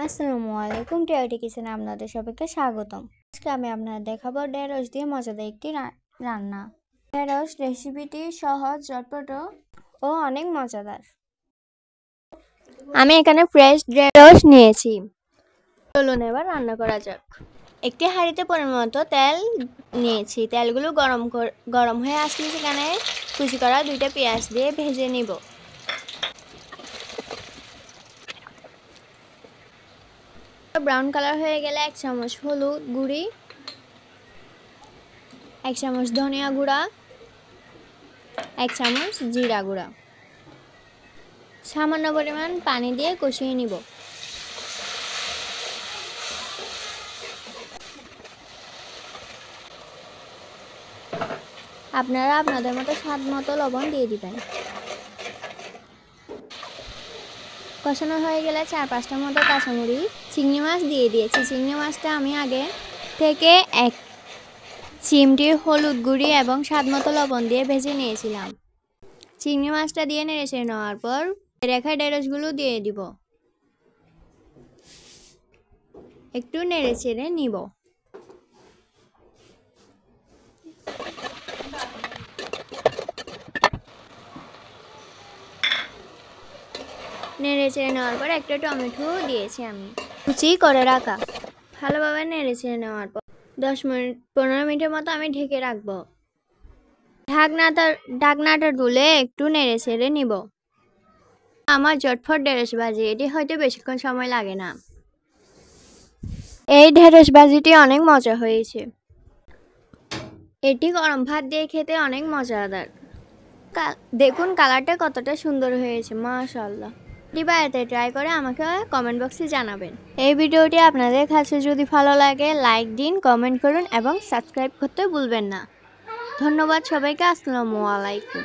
আসসালামু আলাইকুম, টিআরটি কিচেনে আপনাদের সবাইকে স্বাগতম। আজকে আমি আপনাদের দেখাবো ঢেঁড়স দিয়ে মজাদার একটি রান্না। ঢেঁড়স রেসিপিটি সহজ, ঝটপট ও অনেক মজাদার। আমি এখানে ফ্রেশ ঢেঁড়স নিয়েছি। চলুন এবার রান্না করা যাক। একটি হাঁড়িতে পরিমাণ মতো তেল নিয়েছি। তেলগুলো গরম হয়ে আসলে সেখানে কুচি করা 2টা পেঁয়াজ দিয়ে ভেজে নিব। ব্রাউন কালার হয়ে গেলে 1 চামচ হলুদ গুঁড়ি, 1 চামচ ধনিয়া গুঁড়া, 1 চামচ জিরা গুঁড়া, সামান্য পরিমাণ পানি দিয়ে কষিয়ে নিব। আপনারা আপনাদের মতো স্বাদ মতো লবণ দিয়ে দিবেন। কষানো হয়ে গেলে 4-5টার মতো কাঁচামরিচ, চিংড়ি মাছ দিয়ে দিয়েছি। চিংড়ি মাছটা আমি আগে থেকে 1 চিমটি হলুদ গুঁড়ি এবং স্বাদ মতো লবণ দিয়ে ভেজে নিয়েছিলাম। চিংড়ি মাছটা দিয়ে নেড়ে নেওয়ার পর রেখা ঢেঁড়সগুলো দিয়ে দিব। একটু নেড়ে নিব। নেড়ে নেওয়ার পর একটা টমেটো দিয়েছি আমি কুচি করে রাখা। ভালোভাবে নেড়ে নেওয়ার পর 10-15 মিনিটের মতো আমি ঢেকে রাখবো। ঢাকনাটা তুলে একটু নেড়ে নিব। আমার ঝটফট ঢেঁড়স ভাজি, এটি হয়তো বেশিক্ষণ সময় লাগে না। এই ঢেঁড়স ভাজিটি অনেক মজা হয়েছে। এটি গরম ভাত দিয়ে খেতে অনেক মজাদার। দেখুন কালারটা কতটা সুন্দর হয়েছে, মাশাআল্লাহ। এটি বাড়িতে ট্রাই করে আমাকে কমেন্ট বক্সে জানাবেন। এই ভিডিওটি আপনাদের কাছে যদি ভালো লাগে লাইক দিন, কমেন্ট করুন এবং সাবস্ক্রাইব করতে ভুলবেন না। ধন্যবাদ সবাইকে। আসসালামু আলাইকুম।